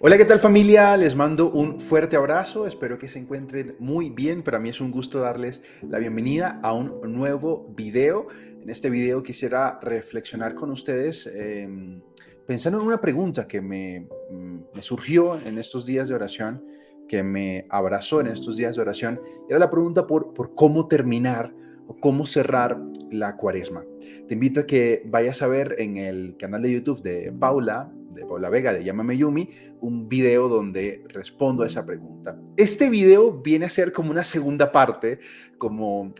Hola, ¿qué tal familia? Les mando un fuerte abrazo, espero que se encuentren muy bien. Para mí es un gusto darles la bienvenida a un nuevo video. En este video quisiera reflexionar con ustedes pensando en una pregunta que me surgió en estos días de oración, que me abrazó en estos días de oración. Era la pregunta por cómo terminar o cómo cerrar la cuaresma. Te invito a que vayas a ver en el canal de YouTube de Paula Vega, de Llámame Yumi, un video donde respondo a esa pregunta. Este video viene a ser como una segunda parte, como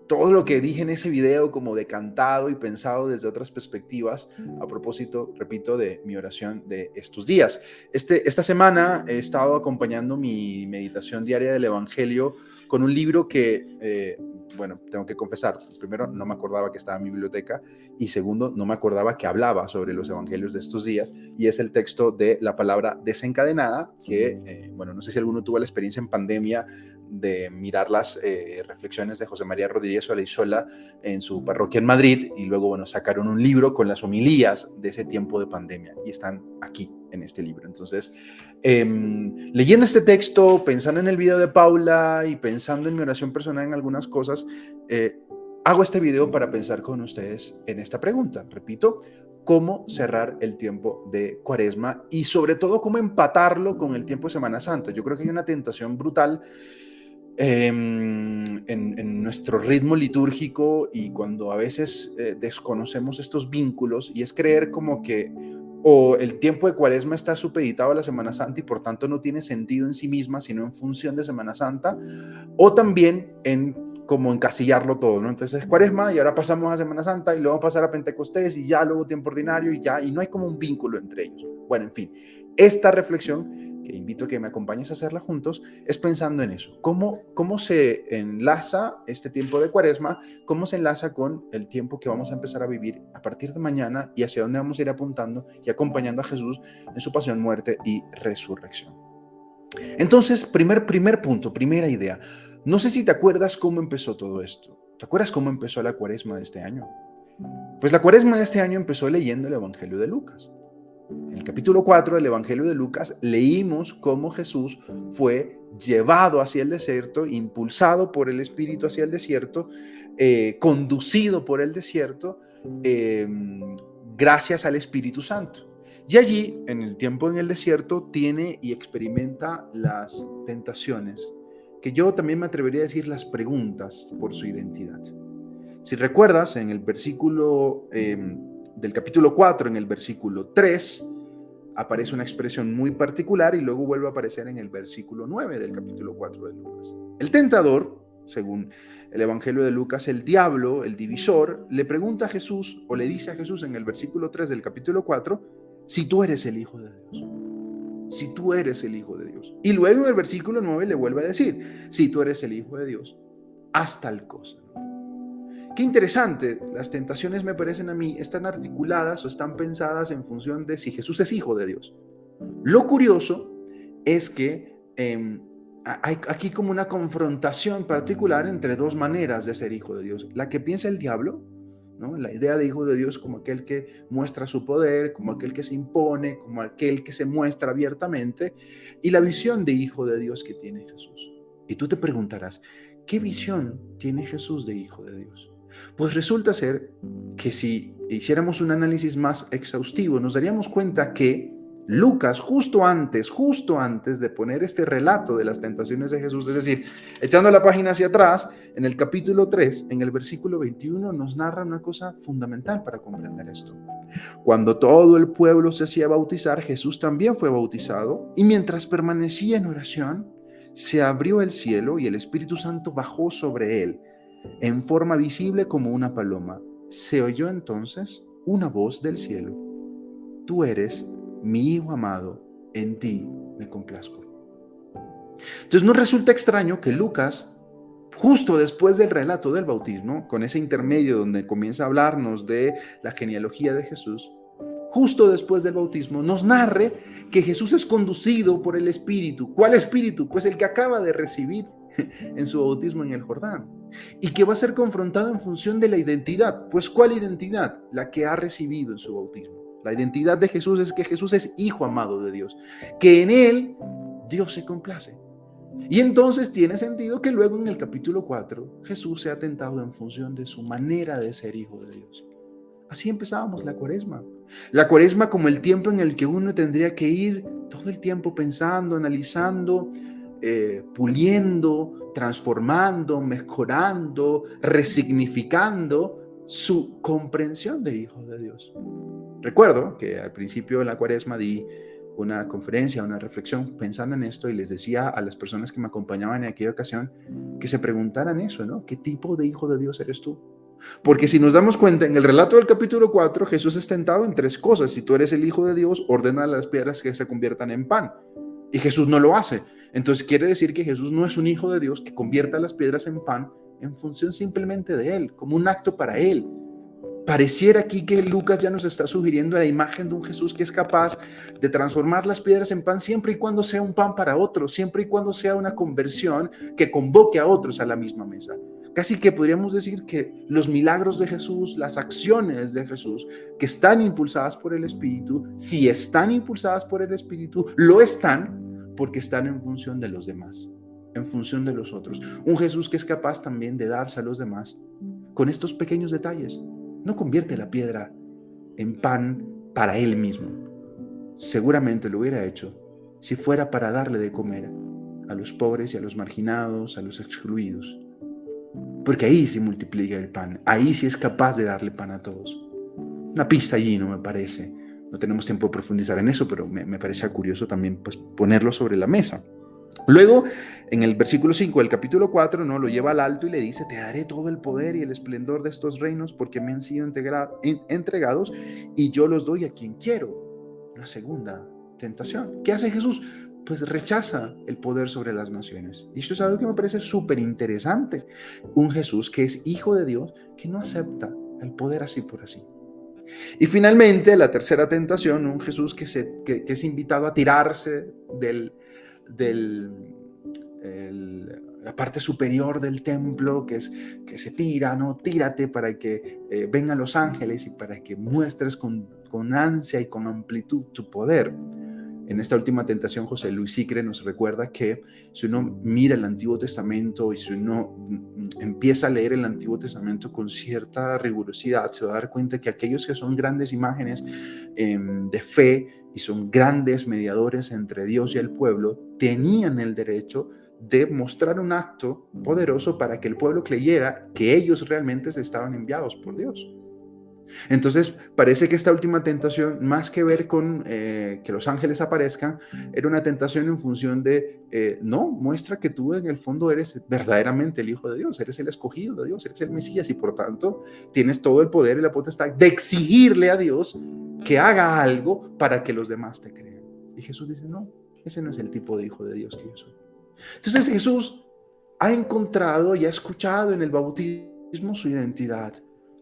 todo lo que dije en ese video, como decantado y pensado desde otras perspectivas, a propósito, repito, de mi oración de estos días. Esta semana he estado acompañando mi meditación diaria del Evangelio con un libro que, bueno, tengo que confesar, primero, no me acordaba que estaba en mi biblioteca, y segundo, no me acordaba que hablaba sobre los evangelios de estos días, y es el texto de la palabra desencadenada, que, bueno, no sé si alguno tuvo la experiencia en pandemia de mirar las reflexiones de José María Rodríguez Olaizola en su parroquia en Madrid, y luego, bueno, sacaron un libro con las homilías de ese tiempo de pandemia, y están aquí en este libro. Entonces, leyendo este texto, pensando en el video de Paula y pensando en mi oración personal en algunas cosas, hago este video para pensar con ustedes en esta pregunta. Repito, cómo cerrar el tiempo de Cuaresma y sobre todo cómo empatarlo con el tiempo de Semana Santa. Yo creo que hay una tentación brutal en nuestro ritmo litúrgico, y cuando a veces desconocemos estos vínculos, y es creer como que o el tiempo de Cuaresma está supeditado a la Semana Santa y por tanto no tiene sentido en sí misma, sino en función de Semana Santa, o también en como encasillarlo todo, ¿no? Entonces es Cuaresma y ahora pasamos a Semana Santa y luego pasar a Pentecostés y ya luego tiempo ordinario y no hay como un vínculo entre ellos. Bueno, en fin, esta reflexión, que invito a que me acompañes a hacerla juntos, es pensando en eso. ¿Cómo se enlaza este tiempo de Cuaresma? ¿Cómo se enlaza con el tiempo que vamos a empezar a vivir a partir de mañana y hacia dónde vamos a ir apuntando y acompañando a Jesús en su pasión, muerte y resurrección? Entonces, primer punto, primera idea. No sé si te acuerdas cómo empezó todo esto. ¿Te acuerdas cómo empezó la Cuaresma de este año? Pues la Cuaresma de este año empezó leyendo el Evangelio de Lucas. En el capítulo 4 del Evangelio de Lucas leímos cómo Jesús fue llevado hacia el desierto, impulsado por el Espíritu hacia el desierto, conducido por el desierto, eh, gracias al Espíritu Santo. Y allí, en el tiempo en el desierto, tiene y experimenta las tentaciones, que yo también me atrevería a decir las preguntas por su identidad. Si recuerdas, en el versículo del capítulo 4, en el versículo 3, aparece una expresión muy particular y luego vuelve a aparecer en el versículo 9 del capítulo 4 de Lucas. El tentador, según el Evangelio de Lucas, el diablo, el divisor, le pregunta a Jesús, o le dice a Jesús en el versículo 3 del capítulo 4, si tú eres el Hijo de Dios. Si tú eres el Hijo de Dios. Y luego en el versículo 9 le vuelve a decir, si tú eres el Hijo de Dios, haz tal cosa. Qué interesante, las tentaciones me parecen a mí están articuladas o están pensadas en función de si Jesús es hijo de Dios. Lo curioso es que hay aquí como una confrontación particular entre dos maneras de ser hijo de Dios. La que piensa el diablo, ¿no? La idea de hijo de Dios como aquel que muestra su poder, como aquel que se impone, como aquel que se muestra abiertamente, y la visión de hijo de Dios que tiene Jesús. Y tú te preguntarás, ¿qué visión tiene Jesús de hijo de Dios? Pues resulta ser que si hiciéramos un análisis más exhaustivo, nos daríamos cuenta que Lucas, justo antes de poner este relato de las tentaciones de Jesús, es decir, echando la página hacia atrás, en el capítulo 3, en el versículo 21, nos narra una cosa fundamental para comprender esto. Cuando todo el pueblo se hacía bautizar, Jesús también fue bautizado, y mientras permanecía en oración, se abrió el cielo y el Espíritu Santo bajó sobre él en forma visible como una paloma. Se oyó entonces una voz del cielo: tú eres mi Hijo amado, en ti me complazco. Entonces nos resulta extraño que Lucas, justo después del relato del bautismo, con ese intermedio donde comienza a hablarnos de la genealogía de Jesús, justo después del bautismo, nos narre que Jesús es conducido por el Espíritu. ¿Cuál Espíritu? Pues el que acaba de recibir en su bautismo en el Jordán, y que va a ser confrontado en función de la identidad. Pues ¿cuál identidad? La que ha recibido en su bautismo. La identidad de Jesús es que Jesús es hijo amado de Dios, que en él Dios se complace. Y entonces tiene sentido que luego en el capítulo 4 Jesús sea tentado en función de su manera de ser hijo de Dios. Así empezábamos la cuaresma. La cuaresma como el tiempo en el que uno tendría que ir todo el tiempo pensando, analizando, puliendo, transformando, mejorando, resignificando su comprensión de hijo de Dios. Recuerdo que al principio de la cuaresma di una conferencia, una reflexión pensando en esto y les decía a las personas que me acompañaban en aquella ocasión que se preguntaran eso, ¿no? ¿Qué tipo de hijo de Dios eres tú? Porque si nos damos cuenta, en el relato del capítulo 4, Jesús es tentado en tres cosas. Si tú eres el hijo de Dios, ordena a las piedras que se conviertan en pan. Y Jesús no lo hace. Entonces quiere decir que Jesús no es un hijo de Dios que convierta las piedras en pan en función simplemente de él, como un acto para él. Pareciera aquí que Lucas ya nos está sugiriendo la imagen de un Jesús que es capaz de transformar las piedras en pan siempre y cuando sea un pan para otros, siempre y cuando sea una conversión que convoque a otros a la misma mesa. Casi que podríamos decir que los milagros de Jesús, las acciones de Jesús, que están impulsadas por el Espíritu, si están impulsadas por el Espíritu, lo están porque están en función de los demás, en función de los otros. Un Jesús que es capaz también de darse a los demás con estos pequeños detalles. No convierte la piedra en pan para él mismo. Seguramente lo hubiera hecho si fuera para darle de comer a los pobres y a los marginados, a los excluidos. Porque ahí se multiplica el pan, ahí sí es capaz de darle pan a todos. Una pista allí, no me parece. No tenemos tiempo de profundizar en eso, pero me parece curioso también pues, ponerlo sobre la mesa. Luego, en el versículo 5 del capítulo 4, ¿no? Lo lleva al alto y le dice, te daré todo el poder y el esplendor de estos reinos porque me han sido entregados y yo los doy a quien quiero. Una segunda tentación. ¿Qué hace Jesús? Pues rechaza el poder sobre las naciones. Y esto es algo que me parece súper interesante. Un Jesús que es hijo de Dios, que no acepta el poder así por así. Y finalmente, la tercera tentación, un Jesús que es invitado a tirarse la parte superior del templo, que se tira, ¿no? Tírate para que vengan los ángeles y para que muestres con ansia y con amplitud tu poder. En esta última tentación, José Luis Sicre nos recuerda que si uno mira el Antiguo Testamento y si uno empieza a leer el Antiguo Testamento con cierta rigurosidad, se va a dar cuenta que aquellos que son grandes imágenes de fe y son grandes mediadores entre Dios y el pueblo, tenían el derecho de mostrar un acto poderoso para que el pueblo creyera que ellos realmente estaban enviados por Dios. Entonces parece que esta última tentación, más que ver con que los ángeles aparezcan, era una tentación en función de, no, muestra que tú en el fondo eres verdaderamente el Hijo de Dios, eres el escogido de Dios, eres el Mesías y por tanto tienes todo el poder y la potestad de exigirle a Dios que haga algo para que los demás te crean. Y Jesús dice, no, ese no es el tipo de Hijo de Dios que yo soy. Entonces Jesús ha encontrado y ha escuchado en el bautismo su identidad.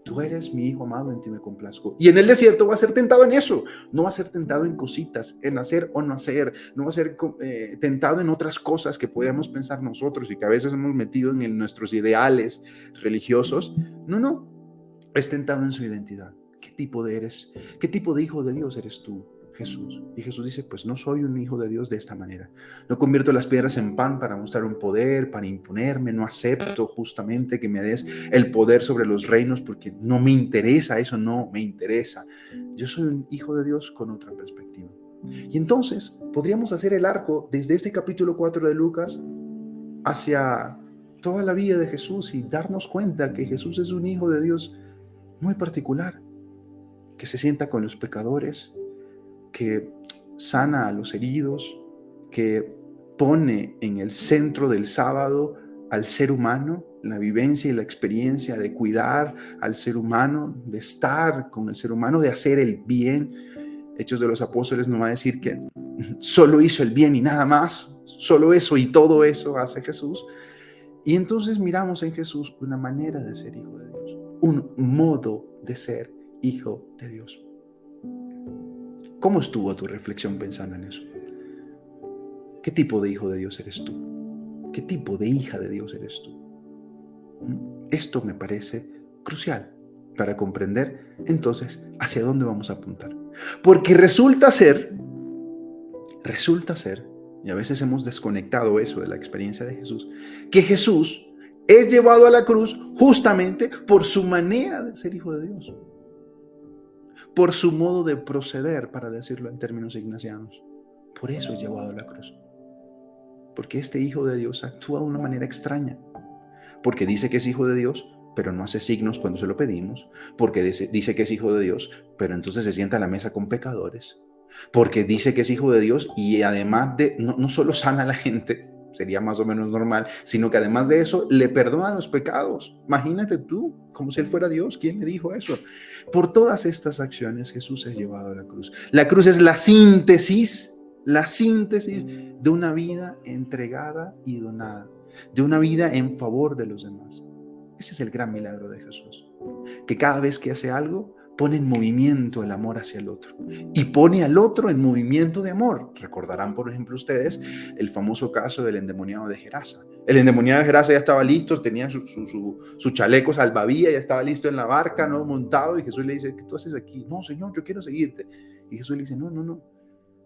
Tú eres mi hijo amado, en ti me complazco. Y en el desierto va a ser tentado en eso. No va a ser tentado en cositas, en hacer o no hacer. No va a ser tentado en otras cosas que podríamos pensar nosotros y que a veces hemos metido en nuestros ideales religiosos. No. Es tentado en su identidad. ¿Qué tipo de eres? ¿Qué tipo de hijo de Dios eres tú, Jesús? Y Jesús dice, pues no soy un hijo de Dios de esta manera. No convierto las piedras en pan para mostrar un poder, para imponerme. No acepto justamente que me des el poder sobre los reinos porque no me interesa, eso no me interesa. Yo soy un hijo de Dios con otra perspectiva. Y entonces podríamos hacer el arco desde este capítulo 4 de Lucas hacia toda la vida de Jesús y darnos cuenta que Jesús es un hijo de Dios muy particular, que se sienta con los pecadores, que sana a los heridos, que pone en el centro del sábado al ser humano, la vivencia y la experiencia de cuidar al ser humano, de estar con el ser humano, de hacer el bien. Hechos de los Apóstoles nos va a decir que solo hizo el bien y nada más, solo eso y todo eso hace Jesús. Y entonces miramos en Jesús una manera de ser hijo de Dios, un modo de ser hijo de Dios. ¿Cómo estuvo tu reflexión pensando en eso? ¿Qué tipo de hijo de Dios eres tú? ¿Qué tipo de hija de Dios eres tú? Esto me parece crucial para comprender entonces hacia dónde vamos a apuntar. Porque resulta ser, y a veces hemos desconectado eso de la experiencia de Jesús, que Jesús es llevado a la cruz justamente por su manera de ser hijo de Dios, por su modo de proceder, para decirlo en términos ignacianos. Por eso es llevado a la cruz. Porque este hijo de Dios actúa de una manera extraña. Porque dice que es hijo de Dios, pero no hace signos cuando se lo pedimos. Porque dice que es hijo de Dios, pero entonces se sienta a la mesa con pecadores. Porque dice que es hijo de Dios y además de, no solo sana a la gente, sería más o menos normal, sino que además de eso le perdona los pecados. Imagínate tú, como si él fuera Dios. ¿Quién le dijo eso? Por todas estas acciones Jesús es llevado a la cruz. La cruz es la síntesis de una vida entregada y donada, de una vida en favor de los demás. Ese es el gran milagro de Jesús, que cada vez que hace algo pone en movimiento el amor hacia el otro y pone al otro en movimiento de amor. Recordarán, por ejemplo, ustedes el famoso caso del endemoniado de Gerasa. El endemoniado de Gerasa ya estaba listo, tenía su chaleco salvavidas, ya estaba listo en la barca, ¿no? Montado, y Jesús le dice: ¿qué tú haces aquí? No, Señor, yo quiero seguirte. Y Jesús le dice: no,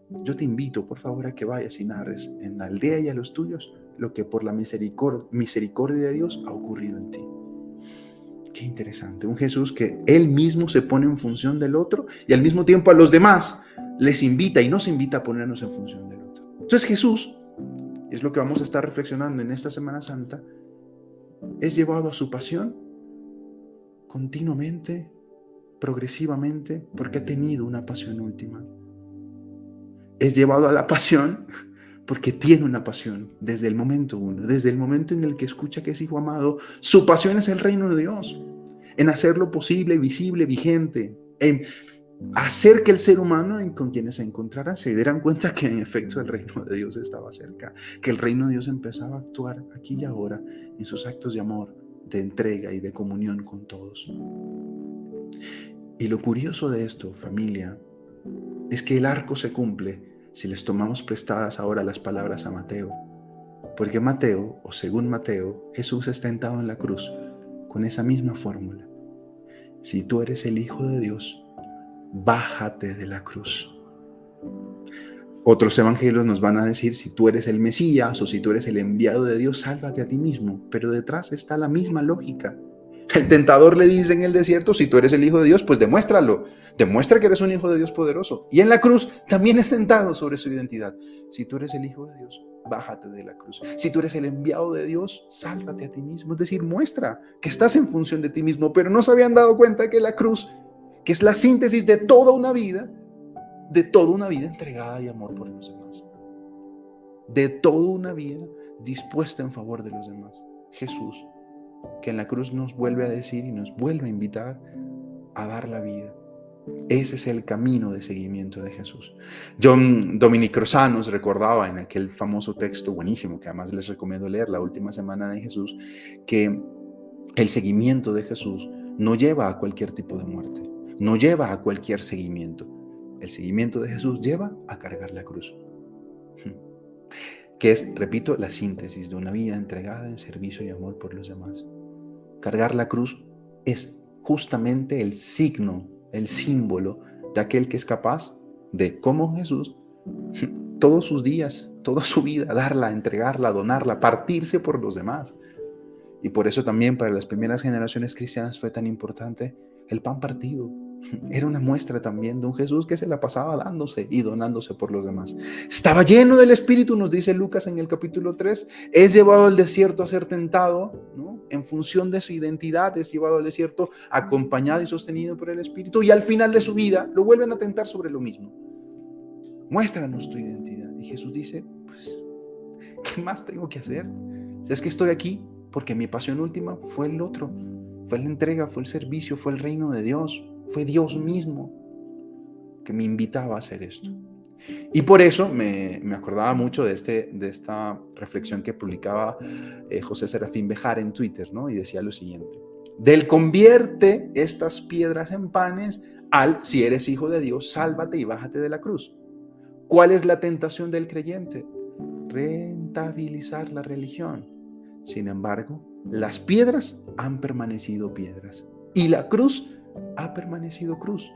yo te invito, por favor, a que vayas y narres en la aldea y a los tuyos lo que por la misericordia de Dios ha ocurrido en ti. Qué interesante. Un Jesús que él mismo se pone en función del otro y al mismo tiempo a los demás les invita y nos invita a ponernos en función del otro. Entonces Jesús, es lo que vamos a estar reflexionando en esta Semana Santa, es llevado a su pasión continuamente, progresivamente, porque ha tenido una pasión última. Es llevado a la pasión porque tiene una pasión desde el momento uno, desde el momento en el que escucha que es hijo amado. Su pasión es el reino de Dios, en hacerlo posible, visible, vigente, en hacer que el ser humano con quienes se encontraran se dieran cuenta que en efecto el reino de Dios estaba cerca, que el reino de Dios empezaba a actuar aquí y ahora en sus actos de amor, de entrega y de comunión con todos. Y lo curioso de esto, familia, es que el arco se cumple si les tomamos prestadas ahora las palabras a Mateo. Porque Mateo, o según Mateo, Jesús es tentado en la cruz con esa misma fórmula. Si tú eres el Hijo de Dios, bájate de la cruz. Otros evangelios nos van a decir: si tú eres el Mesías o si tú eres el enviado de Dios, sálvate a ti mismo. Pero detrás está la misma lógica. El tentador le dice en el desierto: si tú eres el Hijo de Dios, pues demuéstralo. Demuestra que eres un Hijo de Dios poderoso. Y en la cruz también es tentado sobre su identidad. Si tú eres el Hijo de Dios, bájate de la cruz. Si tú eres el enviado de Dios, sálvate a ti mismo. Es decir, muestra que estás en función de ti mismo. Pero no se habían dado cuenta que la cruz, que es la síntesis de toda una vida entregada y amor por los demás, de toda una vida dispuesta en favor de los demás. Jesús, que en la cruz nos vuelve a decir y nos vuelve a invitar a dar la vida. Ese es el camino de seguimiento de Jesús. John Dominic Crossan nos recordaba en aquel famoso texto buenísimo, que además les recomiendo leer, La Última Semana de Jesús, que el seguimiento de Jesús no lleva a cualquier tipo de muerte, no lleva a cualquier seguimiento. El seguimiento de Jesús lleva a cargar la cruz, que es, repito, la síntesis de una vida entregada en servicio y amor por los demás. Cargar la cruz es justamente el signo, el símbolo de aquel que es capaz de, como Jesús, todos sus días, toda su vida, darla, entregarla, donarla, partirse por los demás. Y por eso también para las primeras generaciones cristianas fue tan importante el pan partido. Era una muestra también de un Jesús que se la pasaba dándose y donándose por los demás. Estaba lleno del Espíritu, nos dice Lucas en el capítulo 3. Es llevado al desierto a ser tentado, ¿no? En función de su identidad, es llevado al desierto acompañado y sostenido por el Espíritu. Y al final de su vida lo vuelven a tentar sobre lo mismo. Muéstranos tu identidad. Y Jesús dice: pues, ¿qué más tengo que hacer? Si es que estoy aquí porque mi pasión última fue el otro. Fue la entrega, fue el servicio, fue el reino de Dios. Fue Dios mismo que me invitaba a hacer esto. Y por eso me acordaba mucho de esta reflexión que publicaba José Serafín Bejar en Twitter, ¿no? Y decía lo siguiente: del convierte estas piedras en panes al si eres hijo de Dios, sálvate y bájate de la cruz. ¿Cuál es la tentación del creyente? Rentabilizar la religión. Sin embargo, las piedras han permanecido piedras y la cruz ha permanecido cruz.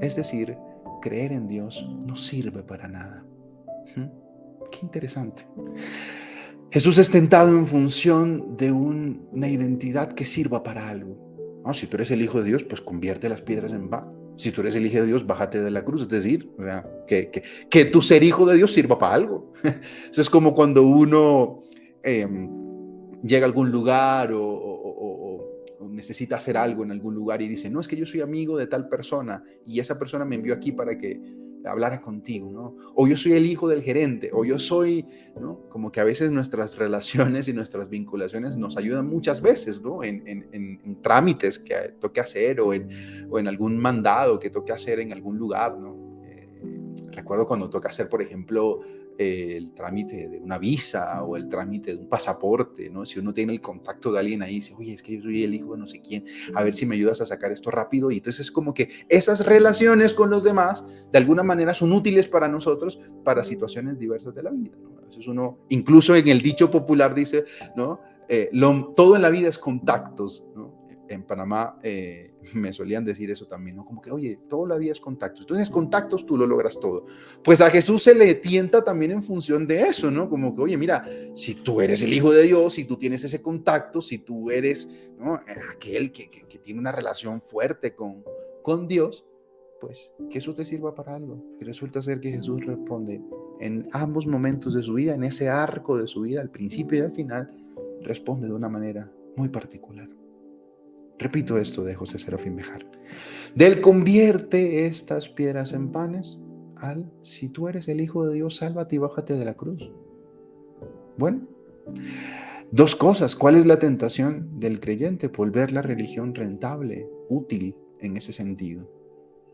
Es decir, creer en Dios no sirve para nada. Qué interesante. Jesús es tentado en función de una identidad que sirva para algo. No, si tú eres el Hijo de Dios, pues convierte las piedras en pan. Si tú eres el Hijo de Dios, bájate de la cruz. Es decir, que tu ser Hijo de Dios sirva para algo. Eso es como cuando uno llega a algún lugar o necesita hacer algo en algún lugar y dice, no, es que yo soy amigo de tal persona y esa persona me envió aquí para que hablara contigo, ¿no? O yo soy el hijo del gerente, o yo soy, ¿no? Como que a veces nuestras relaciones y nuestras vinculaciones nos ayudan muchas veces, ¿no? En trámites que toque hacer o en algún mandado que toque hacer en algún lugar, ¿no? Recuerdo cuando toca hacer, por ejemplo, el trámite de una visa o el trámite de un pasaporte, ¿no? Si uno tiene el contacto de alguien ahí, dice, oye, es que yo soy el hijo de no sé quién, a ver si me ayudas a sacar esto rápido. Y entonces es como que esas relaciones con los demás, de alguna manera, son útiles para nosotros para situaciones diversas de la vida, ¿no? A veces uno, incluso en el dicho popular dice, ¿no? Todo en la vida es contactos, ¿no? En Panamá me solían decir eso también, ¿no? Como que, oye, todo la vida es contactos. Tú tienes contactos, tú lo logras todo. Pues a Jesús se le tienta también en función de eso, ¿no? Como que, oye, mira, si tú eres el Hijo de Dios, si tú tienes ese contacto, si tú eres, ¿no? Aquel que tiene una relación fuerte con Dios, pues que eso te sirva para algo. Y resulta ser que Jesús responde en ambos momentos de su vida, en ese arco de su vida, al principio y al final, responde de una manera muy particular. Repito esto de José Serafín Bejar. Del convierte estas piedras en panes al, si tú eres el Hijo de Dios, sálvate y bájate de la cruz. Bueno, dos cosas. ¿Cuál es la tentación del creyente? Volver la religión rentable, útil en ese sentido.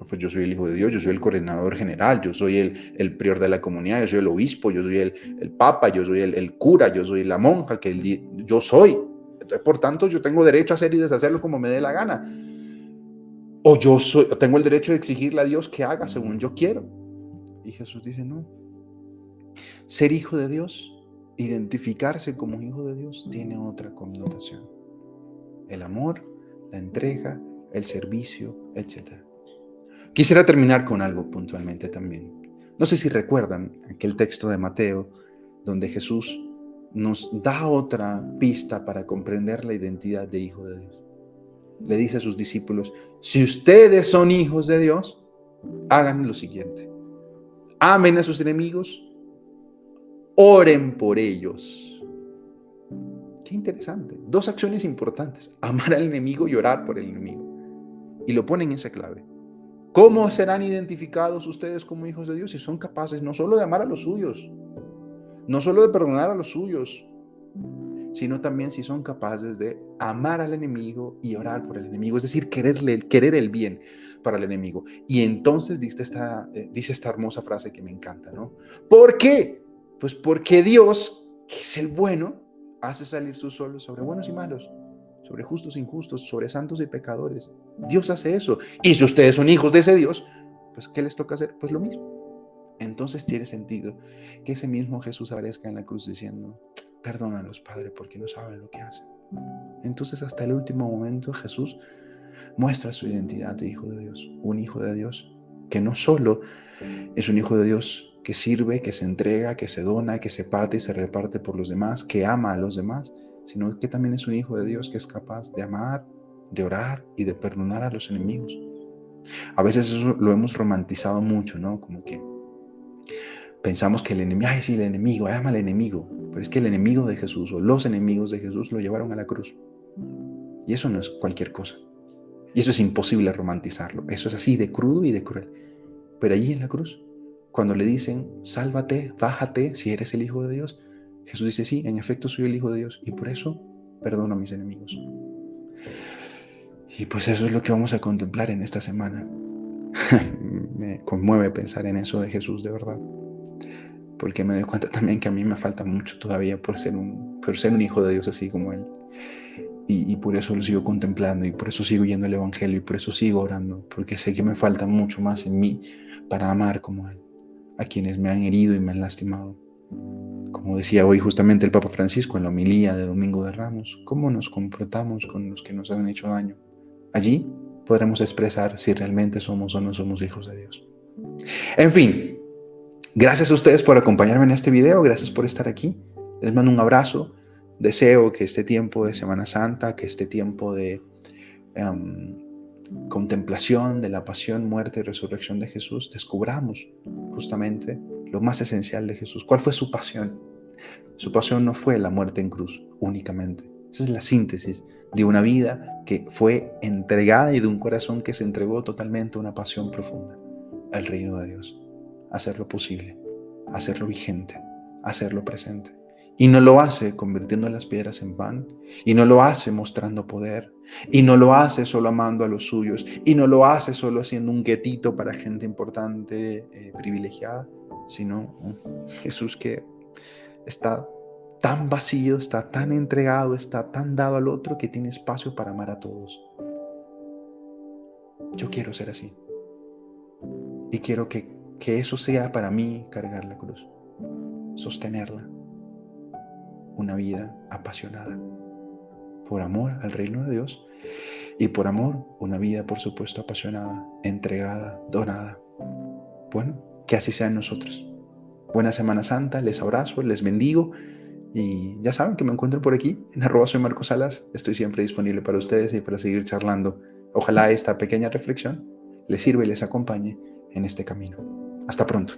Pues yo soy el Hijo de Dios, yo soy el coordinador general, yo soy el prior de la comunidad, yo soy el obispo, yo soy el papa, yo soy el cura, yo soy la monja, yo soy. Entonces, por tanto, yo tengo derecho a hacer y deshacerlo como me dé la gana. O tengo el derecho de exigirle a Dios que haga según yo quiero. Y Jesús dice, no. Ser hijo de Dios, identificarse como hijo de Dios, tiene otra connotación. El amor, la entrega, el servicio, etc. Quisiera terminar con algo puntualmente también. No sé si recuerdan aquel texto de Mateo donde Jesús nos da otra pista para comprender la identidad de hijo de Dios. Le dice a sus discípulos, si ustedes son hijos de Dios, hagan lo siguiente. Amen a sus enemigos, oren por ellos. Qué interesante. Dos acciones importantes, amar al enemigo y orar por el enemigo. Y lo ponen en esa clave. ¿Cómo serán identificados ustedes como hijos de Dios si son capaces no solo de amar a los suyos, no solo de perdonar a los suyos, sino también si son capaces de amar al enemigo y orar por el enemigo, es decir, querer el bien para el enemigo? Y entonces dice esta hermosa frase que me encanta, ¿no? ¿Por qué? Pues porque Dios, que es el bueno, hace salir su sol sobre buenos y malos, sobre justos e injustos, sobre santos y pecadores. Dios hace eso. Y si ustedes son hijos de ese Dios, pues ¿qué les toca hacer? Pues lo mismo. Entonces tiene sentido que ese mismo Jesús aparezca en la cruz diciendo, perdónalos, Padre, porque no saben lo que hacen. Entonces hasta el último momento Jesús muestra su identidad de hijo de Dios, un hijo de Dios que no solo es un hijo de Dios que sirve, que se entrega, que se dona, que se parte y se reparte por los demás, que ama a los demás, sino que también es un hijo de Dios que es capaz de amar, de orar y de perdonar a los enemigos. A veces eso lo hemos romantizado mucho, ¿no? Como que pensamos que el enemigo, ay, sí, el enemigo, ama al enemigo, pero es que el enemigo de Jesús o los enemigos de Jesús lo llevaron a la cruz. Y eso no es cualquier cosa. Y eso es imposible romantizarlo. Eso es así de crudo y de cruel. Pero allí en la cruz, cuando le dicen, sálvate, bájate, si eres el Hijo de Dios, Jesús dice, sí, en efecto soy el Hijo de Dios y por eso perdono a mis enemigos. Y pues eso es lo que vamos a contemplar en esta semana. Me conmueve pensar en eso de Jesús, de verdad. Porque me doy cuenta también que a mí me falta mucho todavía por ser un hijo de Dios así como Él. Y por eso lo sigo contemplando y por eso sigo yendo al Evangelio y por eso sigo orando, porque sé que me falta mucho más en mí para amar como Él, a quienes me han herido y me han lastimado. Como decía hoy justamente el Papa Francisco en la homilía de Domingo de Ramos, ¿cómo nos comportamos con los que nos han hecho daño? Allí podremos expresar si realmente somos o no somos hijos de Dios. En fin, gracias a ustedes por acompañarme en este video, gracias por estar aquí. Les mando un abrazo. Deseo que este tiempo de Semana Santa, que este tiempo de contemplación de la pasión, muerte y resurrección de Jesús, descubramos justamente lo más esencial de Jesús. ¿Cuál fue su pasión? Su pasión no fue la muerte en cruz únicamente. Esa es la síntesis de una vida que fue entregada y de un corazón que se entregó totalmente a una pasión profunda al reino de Dios. Hacerlo posible, hacerlo vigente, hacerlo presente. Y no lo hace convirtiendo las piedras en pan, y no lo hace mostrando poder, y no lo hace solo amando a los suyos, y no lo hace solo haciendo un guetito para gente importante, privilegiada, sino un Jesús que está tan vacío, está tan entregado, está tan dado al otro que tiene espacio para amar a todos. Yo quiero ser así. Y quiero que eso sea para mí cargar la cruz, sostenerla. Una vida apasionada por amor al reino de Dios y por amor, una vida, por supuesto, apasionada, entregada, donada. Bueno, que así sea en nosotros. Buena Semana Santa, les abrazo, les bendigo y ya saben que me encuentro por aquí en @soymarcosalas. Estoy siempre disponible para ustedes y para seguir charlando. Ojalá esta pequeña reflexión les sirva y les acompañe en este camino. Hasta pronto.